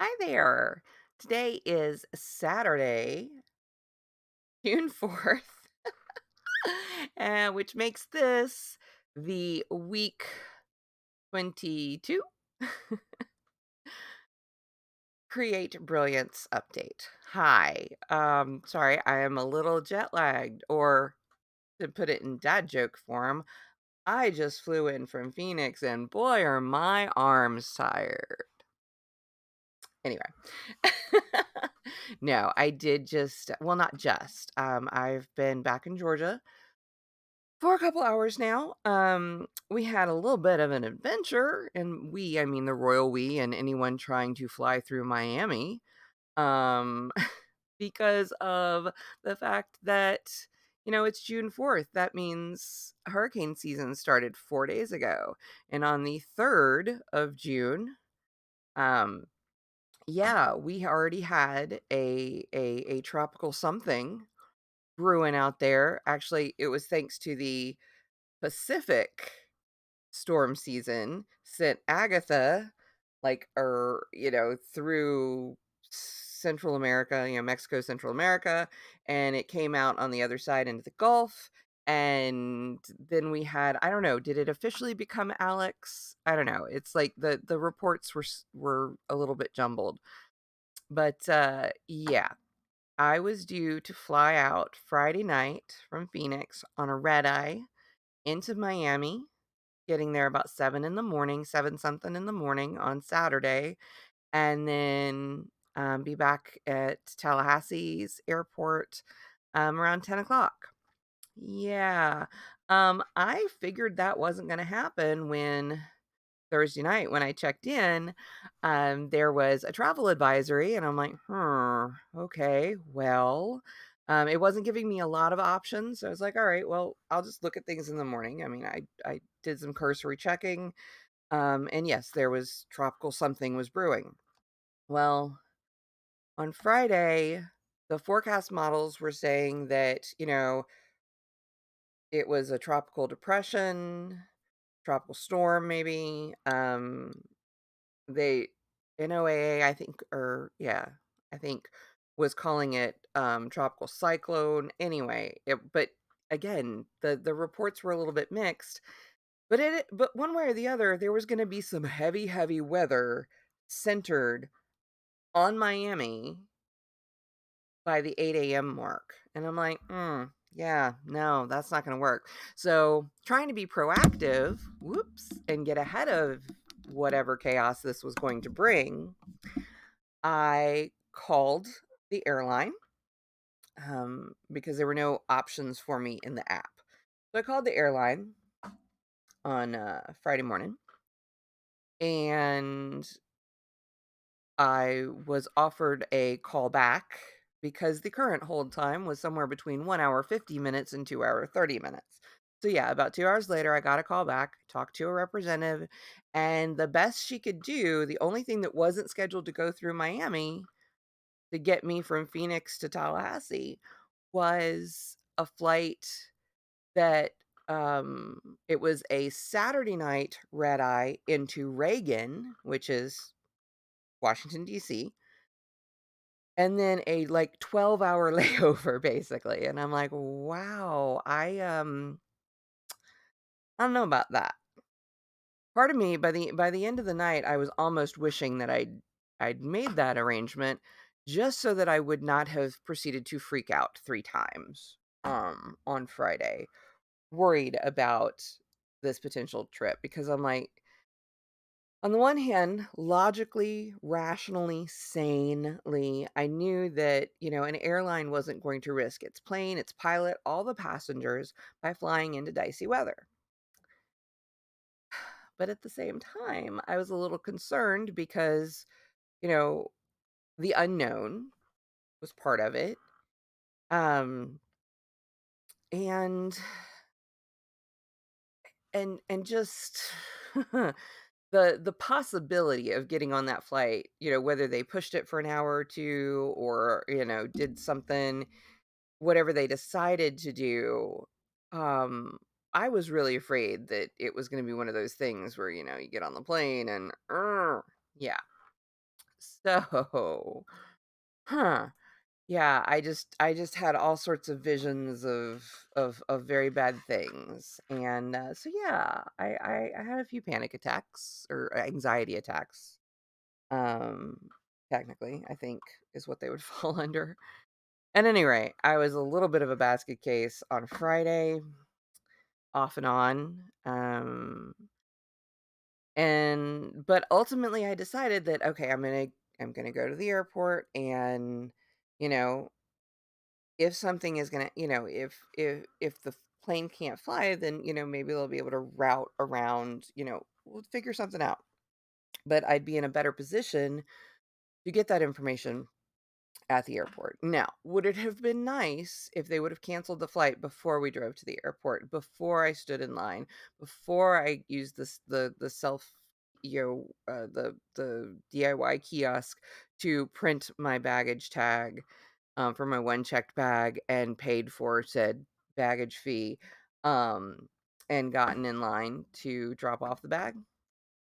Hi there. Today is Saturday, June 4th, which makes this the week 22 Create Brilliance update. Hi. Sorry, I am a little jet lagged, or to put it in dad joke form, I just flew in from Phoenix and boy, are my arms tired. Anyway. No, I did just well, not just. I've been back in Georgia for a couple hours now. We had a little bit of an adventure, and I mean the royal we and anyone trying to fly through Miami, um, because of the fact that, it's June 4th. That means hurricane season started 4 days ago. And on the 3rd of June, um, yeah, we already had a tropical something brewing out there. Actually, it was thanks to the Pacific storm season sent Agatha, through Central America, Mexico, Central America, and it came out on the other side into the Gulf. And then we had, I don't know, did it officially become Alex? I don't know. It's like the reports were a little bit jumbled. But yeah, I was due to fly out Friday night from Phoenix on a red eye into Miami, getting there about 7 in the morning, 7 something in the morning on Saturday, and then be back at Tallahassee's airport around 10 o'clock. Yeah. I figured that wasn't going to happen when Thursday night when I checked in, there was a travel advisory, and I'm like, okay, well, it wasn't giving me a lot of options. So I was like, all right, well, I'll just look at things in the morning. I mean, I did some cursory checking, and yes, there was tropical something was brewing. Well, on Friday, the forecast models were saying that, it was a tropical depression, tropical storm, maybe. They NOAA, I think, or yeah, I think was calling it tropical cyclone. Anyway, but again, the reports were a little bit mixed. But one way or the other, there was going to be some heavy, heavy weather centered on Miami by the 8 a.m. mark. And I'm like, yeah, no, that's not going to work. So trying to be proactive, whoops, and get ahead of whatever chaos this was going to bring, I called the airline because there were no options for me in the app. So I called the airline on Friday morning, and I was offered a call back because the current hold time was somewhere between 1 hour 50 minutes and 2 hour 30 minutes. So yeah, about 2 hours later, I got a call back, talked to a representative, and the best she could do, the only thing that wasn't scheduled to go through Miami to get me from Phoenix to Tallahassee was a flight that it was a Saturday night red eye into Reagan, which is Washington D.C., and then a like 12-hour layover basically. And I'm like, "Wow, I don't know about that." Part of me by the end of the night, I was almost wishing that I'd made that arrangement just so that I would not have proceeded to freak out 3 times on Friday, worried about this potential trip because I'm like, on the one hand, logically, rationally, sanely, I knew that, an airline wasn't going to risk its plane, its pilot, all the passengers by flying into dicey weather. But at the same time, I was a little concerned because, you know, the unknown was part of it. Um, and and just the possibility of getting on that flight, whether they pushed it for an hour or two or, did something, whatever they decided to do, um, I was really afraid that it was going to be one of those things where, you get on the plane and, yeah. So, huh. Yeah, I just had all sorts of visions of very bad things, and, so yeah, I had a few panic attacks or anxiety attacks, um, technically, I think is what they would fall under. At any rate, I was a little bit of a basket case on Friday, off and on, and but ultimately I decided that, okay, I'm gonna go to the airport and, you know, if something is gonna, if the plane can't fly, then, maybe they'll be able to route around, we'll figure something out. But I'd be in a better position to get that information at the airport. Now, would it have been nice if they would have canceled the flight before we drove to the airport, before I stood in line, before I used the self, the DIY kiosk to print my baggage tag, for my one checked bag and paid for said baggage fee, um, and gotten in line to drop off the bag?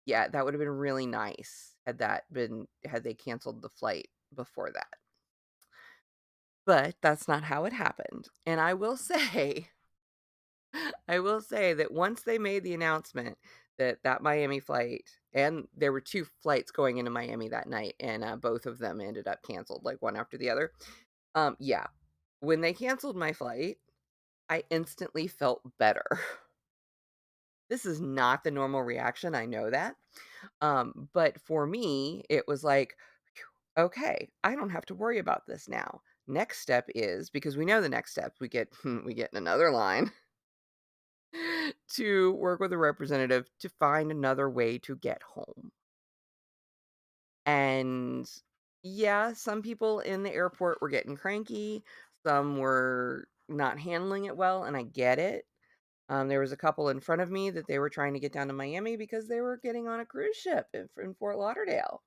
Yeah, that would have been really nice had they canceled the flight before that. But that's not how it happened, and I will say I will say that once they made the announcement that that Miami flight, and there were 2 flights going into Miami that night, and, both of them ended up canceled, like, one after the other. Yeah. When they canceled my flight, I instantly felt better. This is not the normal reaction, I know that. But for me, it was like, "Phew, okay, I don't have to worry about this now. Next step is," because we know the next step, we get we get in another line to work with a representative to find another way to get home. And yeah, some people in the airport were getting cranky, some were not handling it well, and I get it. There was a couple in front of me that they were trying to get down to Miami because they were getting on a cruise ship in Fort Lauderdale.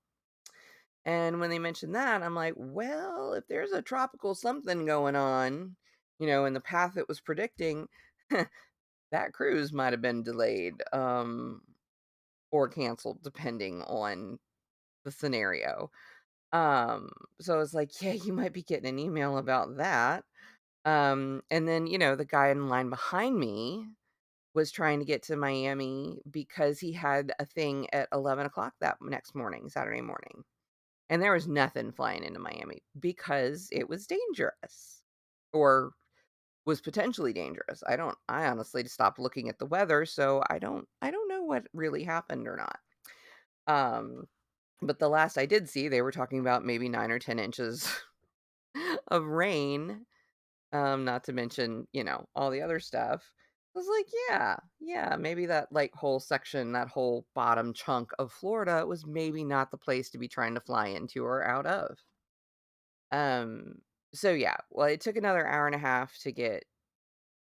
And when they mentioned that, I'm like, well, if there's a tropical something going on, in the path it was predicting, that cruise might have been delayed, or canceled, depending on the scenario. Um, so I was like, yeah, you might be getting an email about that. And then, the guy in line behind me was trying to get to Miami because he had a thing at 11 o'clock that next morning, Saturday morning. And there was nothing flying into Miami because it was dangerous or was potentially dangerous. I honestly stopped looking at the weather, so I don't know what really happened or not. Um, but the last I did see, they were talking about maybe 9 or 10 inches of rain, not to mention, all the other stuff. I was like, yeah, yeah, maybe that like whole section, that whole bottom chunk of Florida was maybe not the place to be trying to fly into or out of. Um, so yeah, well, it took another hour and a half to get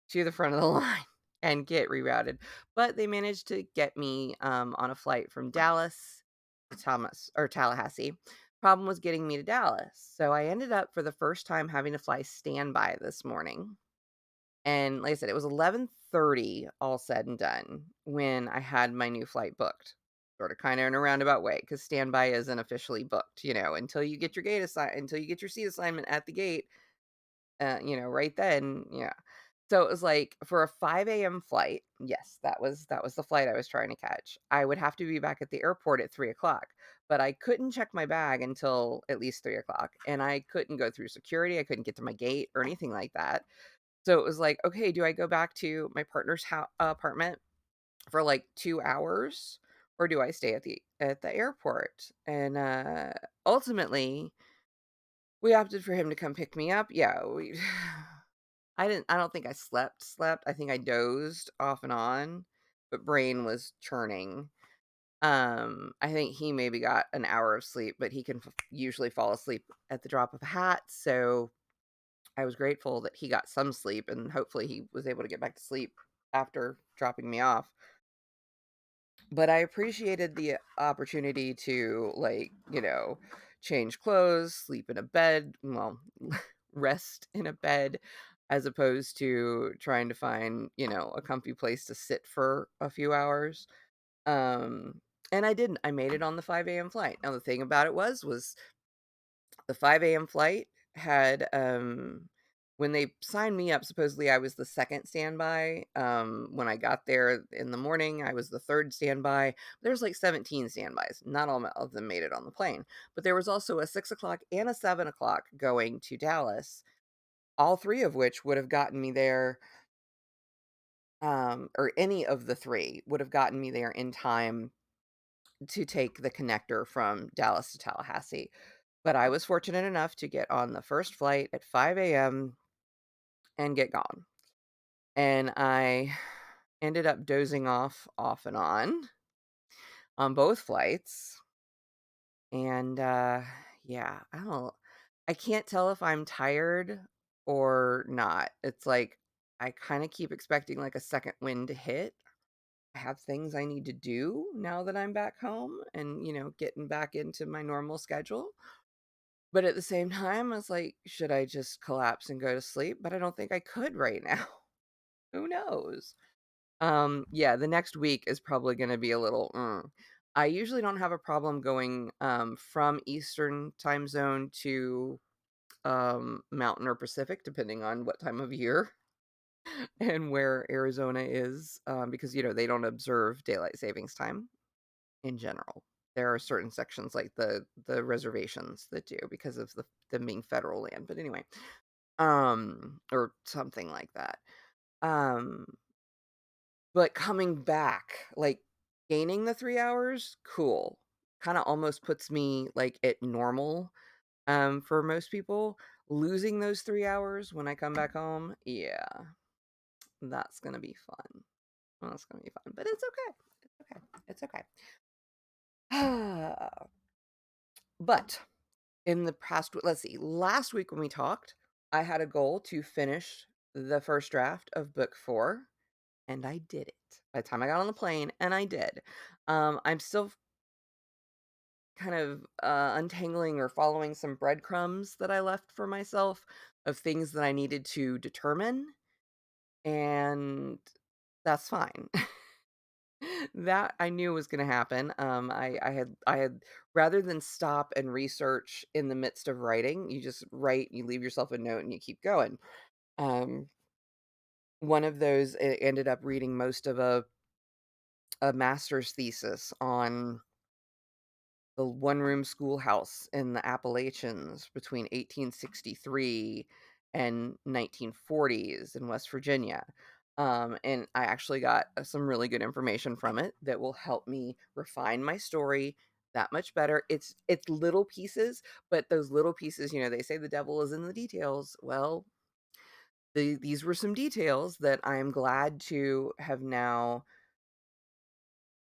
to the front of the line and get rerouted, but they managed to get me on a flight from Dallas to Tallahassee. Problem was getting me to Dallas. So I ended up for the first time having to fly standby this morning. And like I said, it was 11:30 all said and done when I had my new flight booked. Sort of kind of in a roundabout way because standby isn't officially booked, until you get your until you get your seat assignment at the gate, right then, yeah. So it was like for a 5 a.m. flight, yes, that was the flight I was trying to catch. I would have to be back at the airport at 3 o'clock, but I couldn't check my bag until at least 3 o'clock, and I couldn't go through security. I couldn't get to my gate or anything like that. So it was like, okay, do I go back to my partner's apartment for like 2 hours, or do I stay at the airport? And ultimately, we opted for him to come pick me up. Yeah, we I don't think I slept. I think I dozed off and on, but brain was churning. I think he maybe got an hour of sleep, but he can usually fall asleep at the drop of a hat. So I was grateful that he got some sleep and hopefully he was able to get back to sleep after dropping me off. But I appreciated the opportunity to, like, change clothes, sleep in a bed, well, rest in a bed, as opposed to trying to find, a comfy place to sit for a few hours. Um, And I didn't. I made it on the 5 a.m. flight. Now the thing about it was the 5 a.m. flight had, when they signed me up, supposedly I was the 2nd standby. When I got there in the morning, I was the 3rd standby. There's like 17 standbys. Not all of them made it on the plane, but there was also a 6 o'clock and a 7 o'clock going to Dallas, all 3 of which would have gotten me there, or any of the 3 would have gotten me there in time to take the connector from Dallas to Tallahassee. But I was fortunate enough to get on the first flight at 5 a.m. and get gone. And I ended up dozing off and on both flights. And yeah, I can't tell if I'm tired or not. It's like I kind of keep expecting like a second wind to hit. I have things I need to do now that I'm back home and, getting back into my normal schedule. But at the same time, I was like, should I just collapse and go to sleep? But I don't think I could right now. Who knows? Yeah, the next week is probably gonna be a little, I usually don't have a problem going, from Eastern time zone to, Mountain or Pacific, depending on what time of year and where Arizona is, because, they don't observe daylight savings time in general. There are certain sections like the reservations that do because of them being federal land, but anyway, or something like that. Um, but coming back, like, gaining the 3 hours, cool. Kinda almost puts me, like, at normal, for most people. Losing those 3 hours when I come back home, yeah, that's gonna be fun. That's gonna be fun, but it's okay. It's okay. It's okay. But in the past, let's see, last week when we talked, I had a goal to finish the first draft of book 4, and I did it by the time I got on the plane, and I did. I'm still kind of untangling or following some breadcrumbs that I left for myself of things that I needed to determine, and that's fine. That I knew was gonna happen. I had rather than stop and research in the midst of writing, you just write, you leave yourself a note, and you keep going. Um, one of those ended up reading most of a master's thesis on the one-room schoolhouse in the Appalachians between 1863 and 1940s in West Virginia. And I actually got some really good information from it that will help me refine my story that much better. It's little pieces, but those little pieces, they say the devil is in the details. Well, these were some details that I am glad to have now,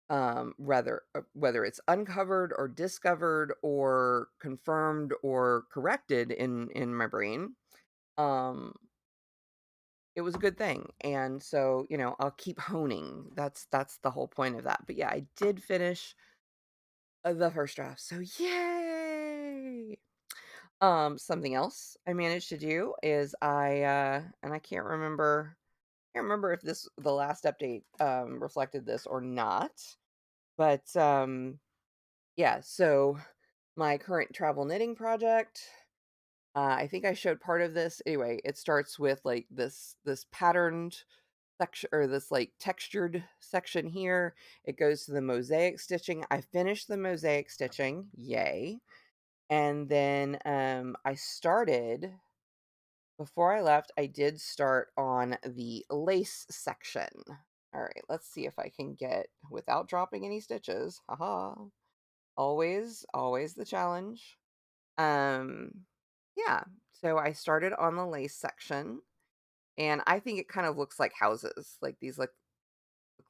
rather whether it's uncovered or discovered or confirmed or corrected in my brain. um it was a good thing, and so, I'll keep honing. That's the whole point of that. But yeah, I did finish the first draft, so yay. Something else I managed to do is and I can't remember if this the last update reflected this or not, but yeah, so my current travel knitting project, I think I showed part of this. Anyway, it starts with like this patterned section, or this like textured section here. It goes to the mosaic stitching. I finished the mosaic stitching, yay. And then I started before I left, I did start on the lace section. All right, let's see if I can get without dropping any stitches. Haha. Always the challenge. Um, yeah, so I started on the lace section, and I think it kind of looks like houses, like these look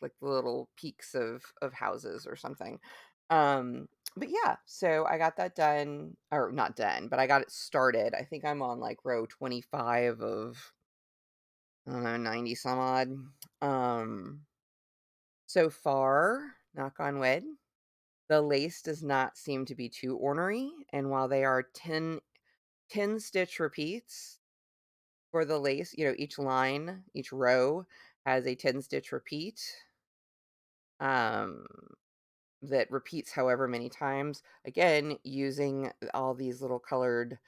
like the little peaks of houses or something. Um, but yeah, so I got that done, or not done, but I got it started. I think I'm on like row 25 of, I don't know, 90 some odd. So far, knock on wood, the lace does not seem to be too ornery, and while they are 10 stitch repeats for the lace, each line, each row has a 10 stitch repeat. Um, that repeats however many times. Again, using all these little colored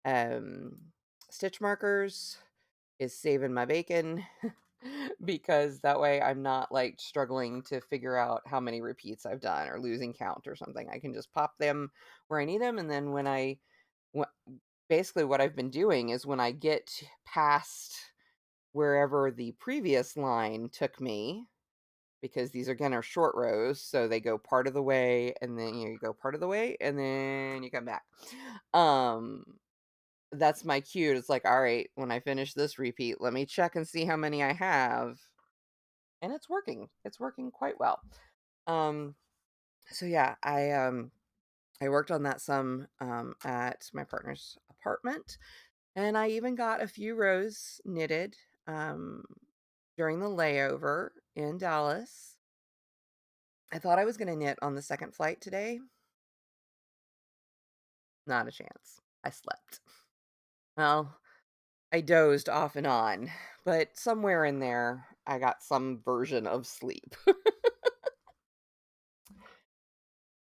um, stitch markers is saving my bacon because that way I'm not like struggling to figure out how many repeats I've done or losing count or something. I can just pop them where I need them, and then wh- basically what I've been doing is when I get past wherever the previous line took me, because these again are short rows, so they go part of the way and then you go part of the way and then you come back. Um that's my cue. It's like, all right, when I finish this repeat, let me check and see how many I have. And it's working. It's working quite well. Um so yeah, I worked on that some at my partner's apartment, and I even got a few rows knitted um during the layover in Dallas. I thought I was going to knit on the second flight today. Not a chance. I slept. Well, I dozed off and on, but somewhere in there, I got some version of sleep.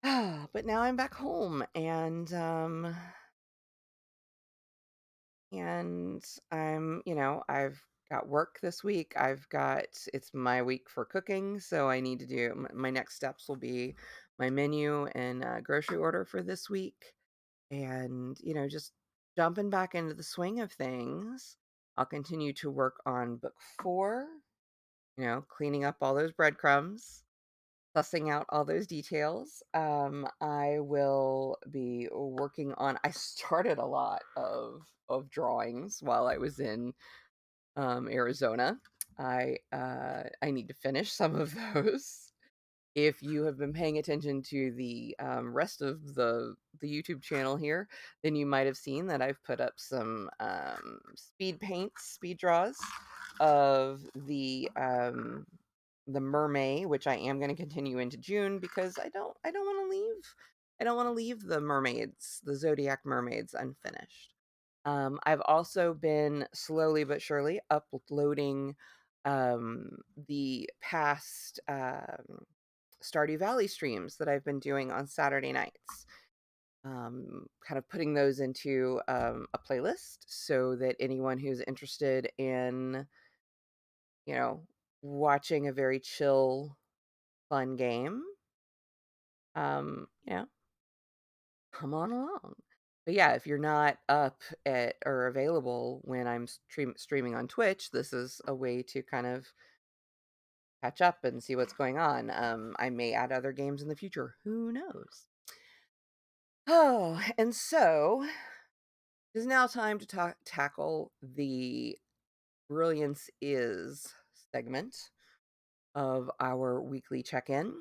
But now I'm back home, and I've got work this week. It's my week for cooking, so I need to do my next steps will be my menu and grocery order for this week. And, just jumping back into the swing of things. I'll continue to work on book 4, cleaning up all those breadcrumbs, sussing out all those details. I will be working on I started a lot of drawings while I was in Arizona. I need to finish some of those. If you have been paying attention to the rest of the YouTube channel here, then you might have seen that I've put up some speed draws of the mermaid, which I am going to continue into June because I don't want to leave the mermaids, the zodiac mermaids, unfinished. I've also been slowly but surely uploading the past Stardew Valley streams that I've been doing on Saturday nights. Kind of putting those into a playlist so that anyone who's interested in, you know, watching a very chill, fun game, um, you know, come on along. But yeah, if you're not up at or available when I'm streaming on Twitch, this is a way to kind of catch up and see what's going on. I may add other games in the future. Who knows? Oh, and so it is now time to tackle the Brilliance is segment of our weekly check-in.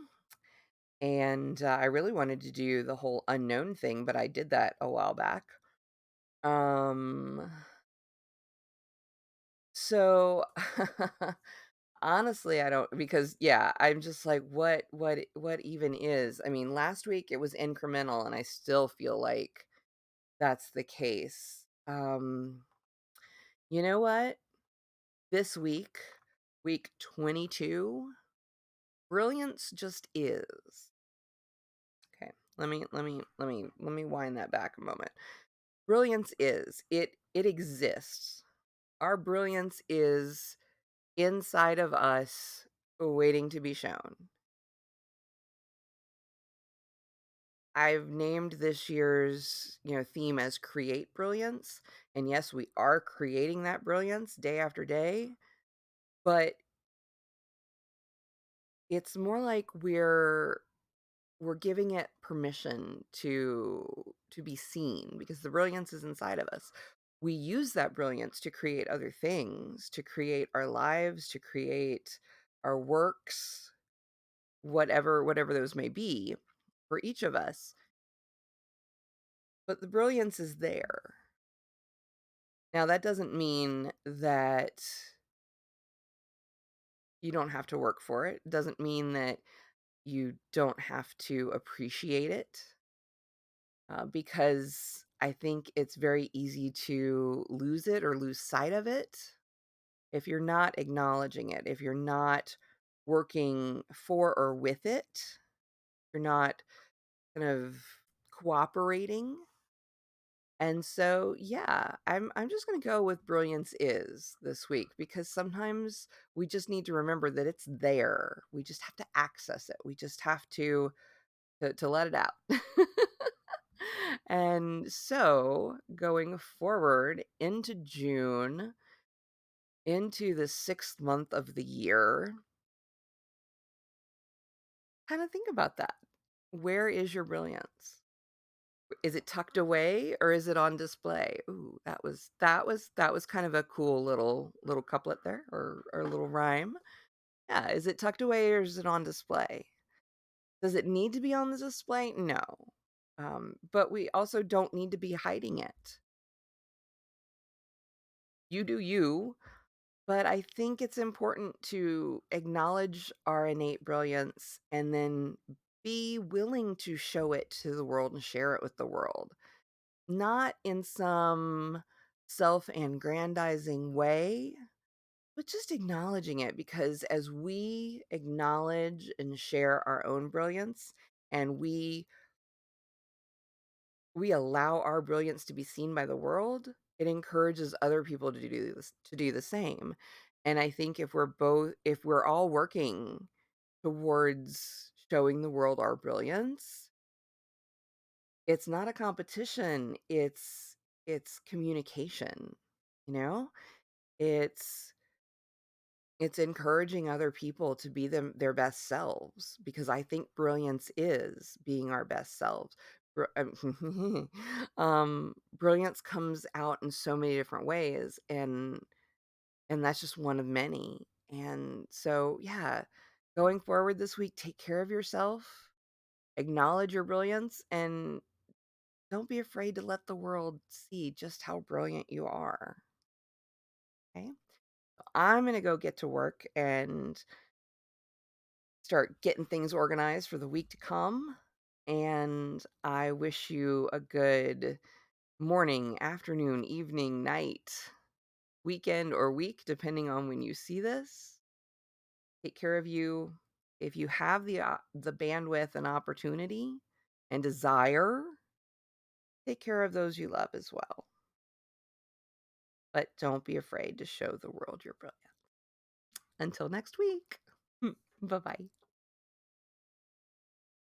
And I really wanted to do the whole unknown thing, but I did that a while back. Um, so honestly, I don't, because yeah, I'm just like, what even is? I mean, last week it was incremental, and I still feel like that's the case. You know what? This week, week 22, Brilliance just is. Okay, let me wind that back a moment. Brilliance is. It exists. Our brilliance is inside of us, waiting to be shown. I've named this year's, theme as Create Brilliance. And yes, we are creating that brilliance day after day, but it's more like we're giving it permission to be seen because the brilliance is inside of us. We use that brilliance to create other things, to create our lives, to create our works, whatever those may be for each of us. But the brilliance is there. Now, that doesn't mean that you don't have to work for it. It doesn't mean that you don't have to appreciate it, because I think it's very easy to lose it or lose sight of it if you're not acknowledging it, if you're not working for or with it. You're not kind of cooperating. And so, yeah, I'm just gonna go with brilliance is this week because sometimes we just need to remember that it's there. We just have to access it. We just have to let it out. And so, going forward into June, into the 6th month of the year, kind of think about that. Where is your brilliance? Is it tucked away or is it on display? Ooh, that was kind of a cool little couplet there or a little rhyme. Yeah, is it tucked away or is it on display? Does it need to be on the display? No. But we also don't need to be hiding it. You do you, but I think it's important to acknowledge our innate brilliance and then be willing to show it to the world and share it with the world. Not in some self-aggrandizing way, but just acknowledging it because as we acknowledge and share our own brilliance and we allow our brilliance to be seen by the world, it encourages other people to do the same. And I think if we're all working towards showing the world our brilliance, it's not a competition, it's communication, you know? It's it's encouraging other people to be their best selves because I think brilliance is being our best selves. Brilliance comes out in so many different ways, and that's just one of many. And so, yeah, going forward this week, take care of yourself, acknowledge your brilliance, and don't be afraid to let the world see just how brilliant you are. Okay. I'm going to go get to work and start getting things organized for the week to come. And I wish you a good morning, afternoon, evening, night, weekend, or week, depending on when you see this. Take care of you. If you have the bandwidth and opportunity and desire, take care of those you love as well. But don't be afraid to show the world you're brilliant. Until next week. Bye bye.